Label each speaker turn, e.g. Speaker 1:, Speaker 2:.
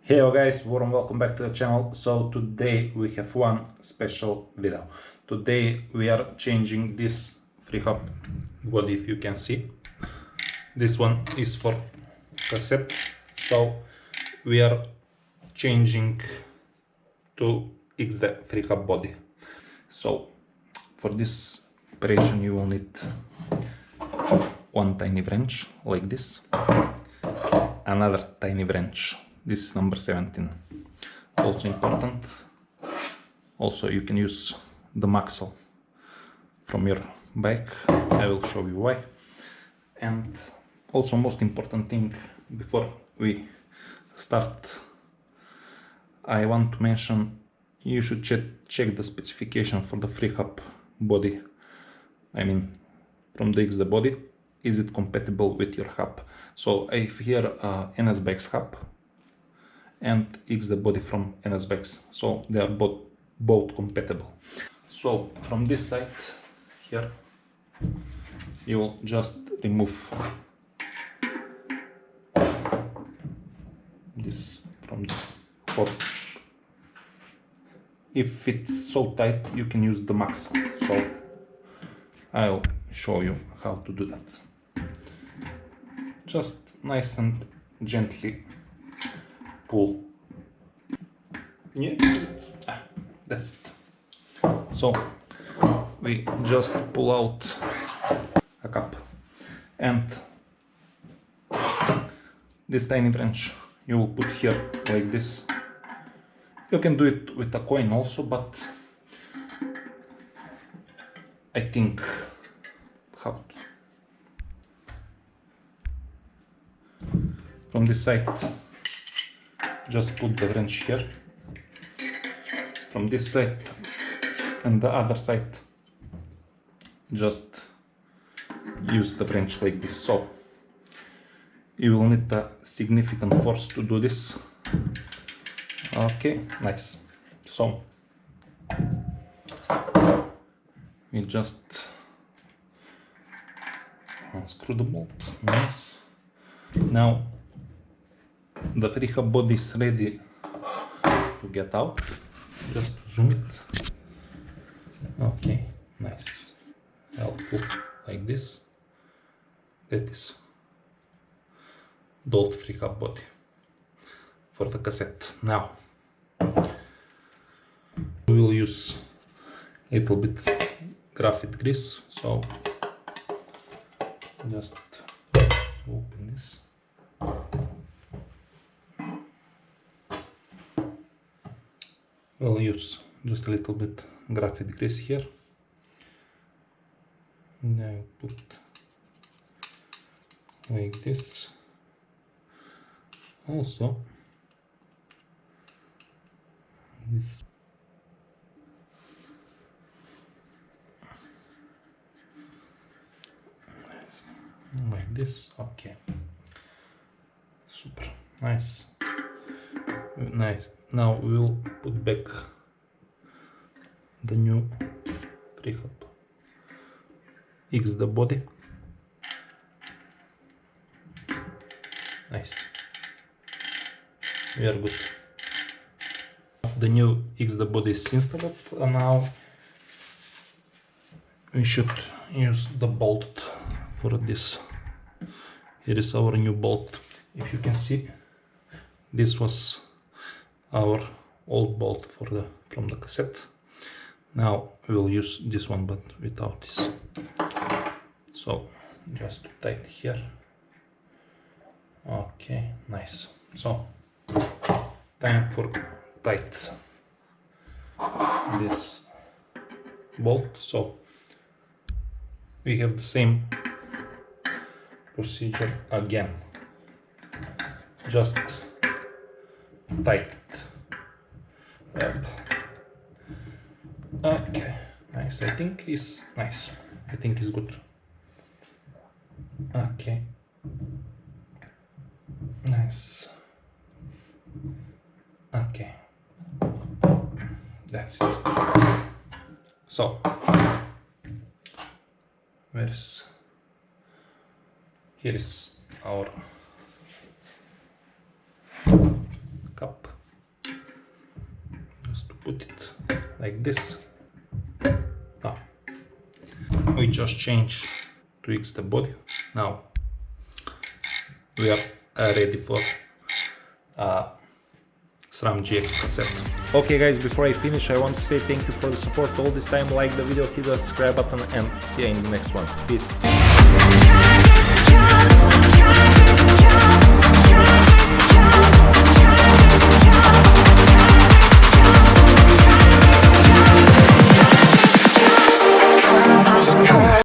Speaker 1: Hello guys, warm welcome back to the channel. So today we have one special video. Today we are changing this freehub body. If you can see, this one is for cassette, so we are changing to XD freehub body. So for this operation you will need one tiny wrench like this, another tiny wrench. This is number 17. Also important. Also you can use the maxle from your bike. I will show you why. And also most important thing before we start, I want to mention you should check the specification for the freehub body. I mean from the XD body, is it compatible with your hub? So I have here NS Bikes hub and XD body from NS Bikes, so they are both compatible. So from this side here you will just remove this from the port. If it's so tight you can use the max, so I'll show you how to do that. Just nice and gently pull. Yeah, that's it. So we just pull out a cap, and this tiny wrench you will put here like this. You can do it with a coin also, but I think from this side just put the wrench here, from this side and the other side just use the wrench like this. So you will need a significant force to do this. Okay, nice. So we just unscrew the bolt. Nice. Now the freehub body is ready to get out. Just zoom it. Okay, nice. I'll put like this. That is the old freehub body for the cassette. Now we will use a little bit graphite grease, so just open this. We'll use just a little bit graphite grease here. Now put like this. Also this. Like this. Okay, super nice. Now we will put back the new freehub XD body. Nice, we are good. The new XD body is installed, and now we should use the bolt for this. Here is our new bolt. If you can see, this was our old bolt from the cassette. Now we will use this one, but without this. So just tight here. Okay, nice. So time for tight this bolt. So we have the same procedure again. Just tight it. Yep. Okay, nice. I think is nice. I think is good. Okay, nice. Okay, that's it. So here is our cup. put it like this. Now we just change tweaks the body. Now we are ready for SRAM GX cassette. Okay guys, before I finish, I want to say thank you for the support all this time. Like the video, hit the subscribe button, and see you in the next one. Peace.